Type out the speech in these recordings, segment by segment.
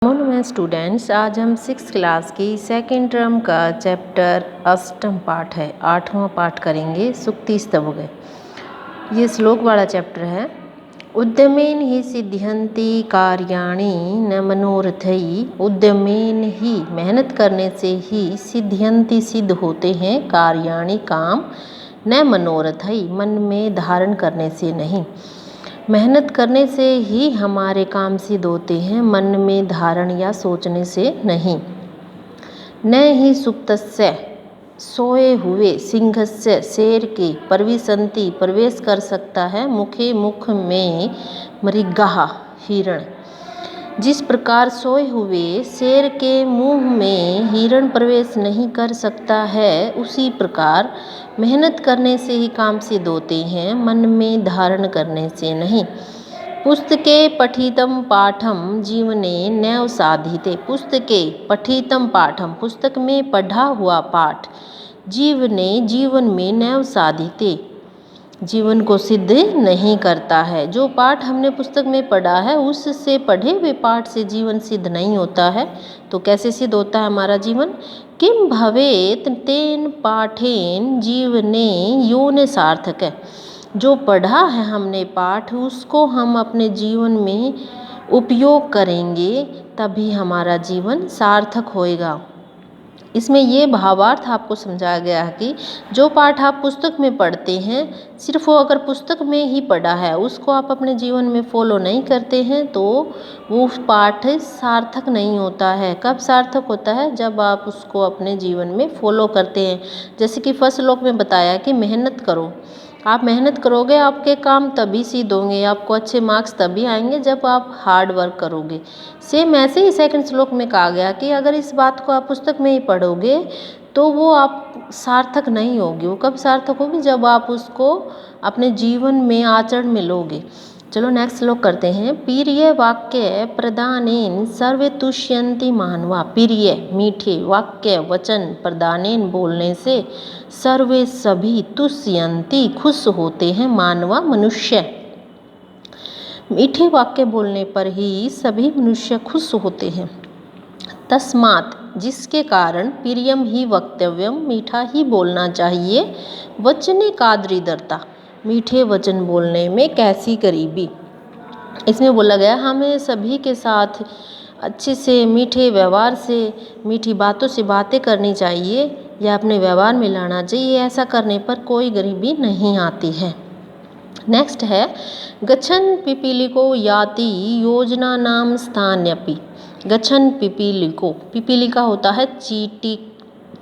नमस्कार स्टूडेंट्स, आज हम 6th क्लास की सेकेंड टर्म का चैप्टर अष्टम पाठ है, 8वां पाठ करेंगे। सुक्ति स्तवग। ये श्लोक वाला चैप्टर है। उद्यमेन ही सिद्ध्यन्ति कार्याणि न मनोरथै। उद्यमेन ही, मेहनत करने से ही, सिद्ध्यन्ति, सिद्ध होते हैं, कार्याणि, काम, न मनोरथै, मन में धारण करने से नहीं। मेहनत करने से ही हमारे काम सिद्ध होते हैं, मन में धारण या सोचने से नहीं। न ही सुप्तस्य, सोए हुए, सिंहस्य, शेर के, प्रविशन्ति, प्रवेश कर सकता है, मुखे, मुख में, मृगः, हिरण। जिस प्रकार सोए हुए शेर के मुंह में हिरण प्रवेश नहीं कर सकता है, उसी प्रकार मेहनत करने से ही काम सिद्ध होते हैं, मन में धारण करने से नहीं। पुस्तके पठितं पाठम जीवने नैव साधिते। पुस्तके पठितं पाठम, पुस्तक में पढ़ा हुआ पाठ, जीवने, जीवन में, नैव साधिते, जीवन को सिद्ध नहीं करता है। जो पाठ हमने पुस्तक में पढ़ा है, उससे पढ़े हुए पाठ से जीवन सिद्ध नहीं होता है। तो कैसे सिद्ध होता है हमारा जीवन? किम भवेत तेन पाठेन जीवने योने सार्थक है। जो पढ़ा है हमने पाठ, उसको हम अपने जीवन में उपयोग करेंगे, तभी हमारा जीवन सार्थक होएगा। इसमें ये भावार्थ आपको समझाया गया है कि जो पाठ आप पुस्तक में पढ़ते हैं, सिर्फ वो अगर पुस्तक में ही पढ़ा है, उसको आप अपने जीवन में फॉलो नहीं करते हैं, तो वो पाठ सार्थक नहीं होता है। कब सार्थक होता है? जब आप उसको अपने जीवन में फॉलो करते हैं। जैसे कि फर्स्ट श्लोक में बताया कि मेहनत करो। आप मेहनत करोगे, आपके काम तभी सिद्ध होंगे, आपको अच्छे मार्क्स तभी आएंगे जब आप हार्ड वर्क करोगे। सेम ऐसे ही सेकंड श्लोक में कहा गया कि अगर इस बात को आप पुस्तक में ही पढ़ोगे तो वो आप सार्थक नहीं होगी। वो कब सार्थक होगी? जब आप उसको अपने जीवन में आचरण में लोगे। चलो नेक्स्ट श्लोक करते हैं। प्रिय वाक्य प्रदानेन सर्वे तुष्यन्ति मानवा। प्रिय, मीठे, वाक्य, वचन, प्रदानेन, बोलने से, सर्वे, सभी, तुष्यन्ति, खुश होते हैं, मानवा, मनुष्य। मीठे वाक्य बोलने पर ही सभी मनुष्य खुश होते हैं। तस्मात्, जिसके कारण, प्रियम ही वक्तव्यम, मीठा ही बोलना चाहिए। वचने कादरीदरता, मीठे वचन बोलने में कैसी करीबी। इसमें बोला गया हमें सभी के साथ अच्छे से, मीठे व्यवहार से, मीठी बातों से बातें करनी चाहिए या अपने व्यवहार में लाना चाहिए। ऐसा करने पर कोई गरीबी नहीं आती है। नेक्स्ट है गच्छन् पिपीलिको याति योजना नाम स्थान्यपि। गच्छन् पिपीलिको, पिपीलिका होता है चीटी,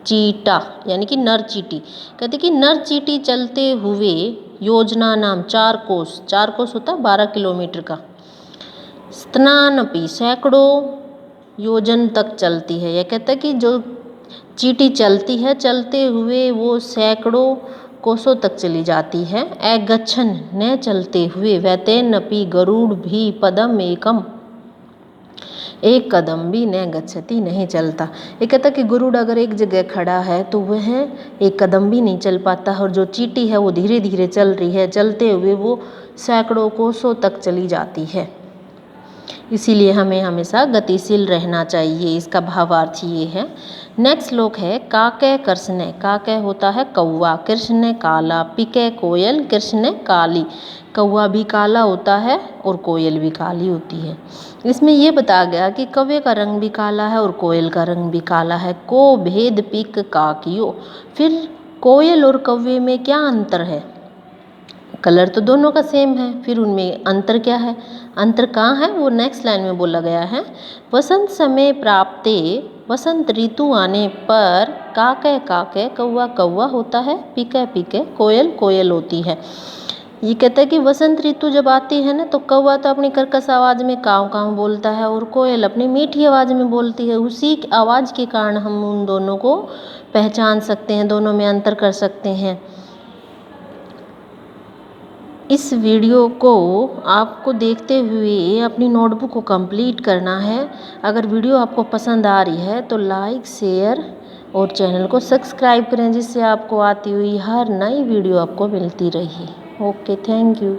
चीटा, यानी कि नर चीटी। कहते कि नर चीटी चलते हुए, योजना नाम, 4 कोस, 4 कोस होता है 12 किलोमीटर का। स्थानपि, सैकड़ों योजन तक चलती है। यह कहता है कि जो चीटी चलती है, चलते हुए वो सैकड़ों कोसों तक चली जाती है। अगच्छन्, न चलते हुए, वैतेनपि, गरुड़ भी, पदम एकम, एक कदम भी, न गच्छति, नहीं चलता। ये कहता कि गरुड़ अगर एक जगह खड़ा है तो वह एक कदम भी नहीं चल पाता, और जो चीटी है वो धीरे धीरे चल रही है, चलते हुए वो सैकड़ों कोसों तक चली जाती है। इसीलिए हमें हमेशा गतिशील रहना चाहिए। इसका भावार्थ ये है। नेक्स्ट श्लोक है काके कृष्ण। काके होता है कौवा, कृष्ण काला, पिके कोयल, कृष्ण काली। कौवा भी काला होता है और कोयल भी काली होती है। इसमें ये बताया गया कि कौवे का रंग भी काला है और कोयल का रंग भी काला है। को भेद पिक काकियो। फिर कोयल और कौवे में क्या अंतर है? कलर तो दोनों का सेम है, फिर उनमें अंतर क्या है? अंतर कहाँ है? वो नेक्स्ट लाइन में बोला गया है। वसंत समय प्राप्ते, वसंत ऋतु आने पर, काके काके, कौवा कौवा होता है, पिके पिके, कोयल कोयल होती है। ये कहता है कि वसंत ऋतु जब आती है ना, तो कौवा तो अपनी कर्कश आवाज़ में काव काव बोलता है और कोयल अपनी मीठी आवाज़ में बोलती है। उसी आवाज़ के कारण हम उन दोनों को पहचान सकते हैं, दोनों में अंतर कर सकते हैं। इस वीडियो को आपको देखते हुए अपनी नोटबुक को कंप्लीट करना है। अगर वीडियो आपको पसंद आ रही है तो लाइक, शेयर और चैनल को सब्सक्राइब करें, जिससे आपको आती हुई हर नई वीडियो आपको मिलती रही। Okay, thank you.